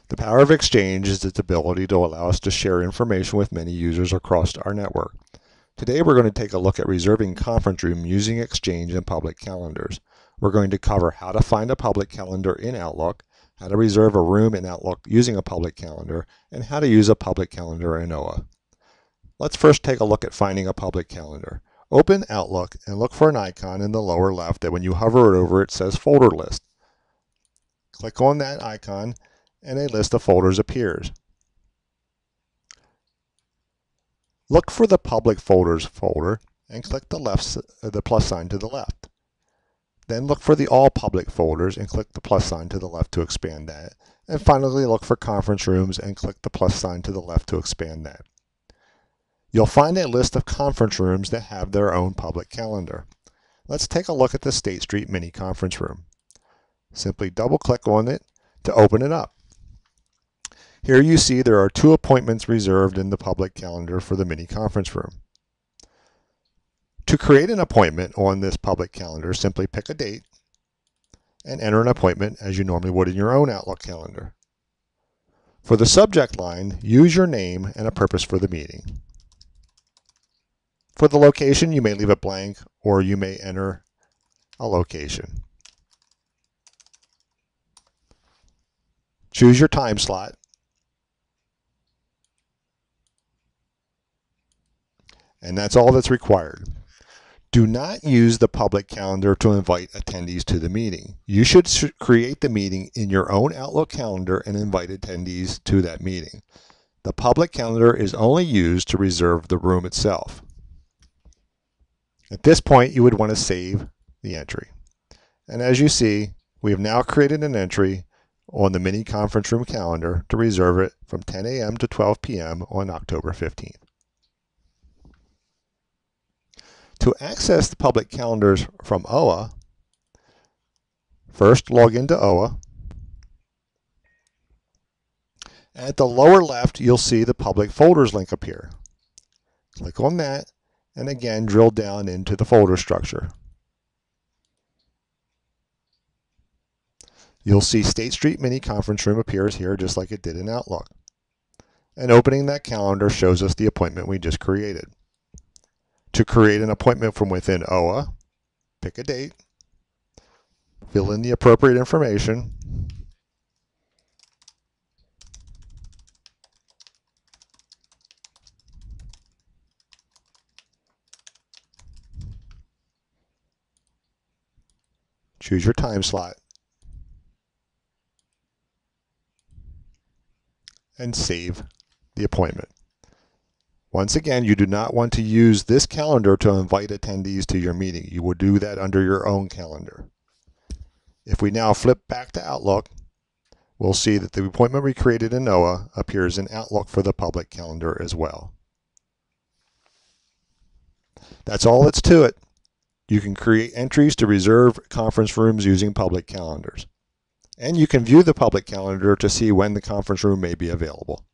The power of Exchange is its ability to allow us to share information with many users across our network. Today we're going to take a look at reserving conference room using Exchange and public calendars. We're going to cover how to find a public calendar in Outlook, how to reserve a room in Outlook using a public calendar, and how to use a public calendar in OA. Let's first take a look at finding a public calendar. Open Outlook and look for an icon in the lower left that when you hover over it says Folder List. Click on that icon and a list of folders appears. Look for the Public Folders folder and click the plus sign to the left. Then look for the All Public Folders and click the plus sign to the left to expand that. And finally look for Conference Rooms and click the plus sign to the left to expand that. You'll find a list of conference rooms that have their own public calendar. Let's take a look at the State Street Mini Conference Room. Simply double-click on it to open it up. Here you see there are 2 appointments reserved in the public calendar for the mini conference room. To create an appointment on this public calendar, simply pick a date and enter an appointment as you normally would in your own Outlook calendar. For the subject line, use your name and a purpose for the meeting. For the location, you may leave it blank or you may enter a location. Choose your time slot. And that's all that's required. Do not use the public calendar to invite attendees to the meeting. You should create the meeting in your own Outlook calendar and invite attendees to that meeting. The public calendar is only used to reserve the room itself. At this point, you would want to save the entry. And as you see, we have now created an entry on the mini conference room calendar to reserve it from 10 a.m. to 12 p.m. on October 15th. To access the public calendars from OA, first log into OA. At the lower left, you'll see the public folders link appear. Click on that and again drill down into the folder structure. You'll see State Street Mini Conference Room appears here just like it did in Outlook. And opening that calendar shows us the appointment we just created. To create an appointment from within OA, pick a date, fill in the appropriate information, choose your time slot, and save the appointment. Once again, you do not want to use this calendar to invite attendees to your meeting. You will do that under your own calendar. If we now flip back to Outlook, we'll see that the appointment we created in OA appears in Outlook for the public calendar as well. That's all that's to it. You can create entries to reserve conference rooms using public calendars. And you can view the public calendar to see when the conference room may be available.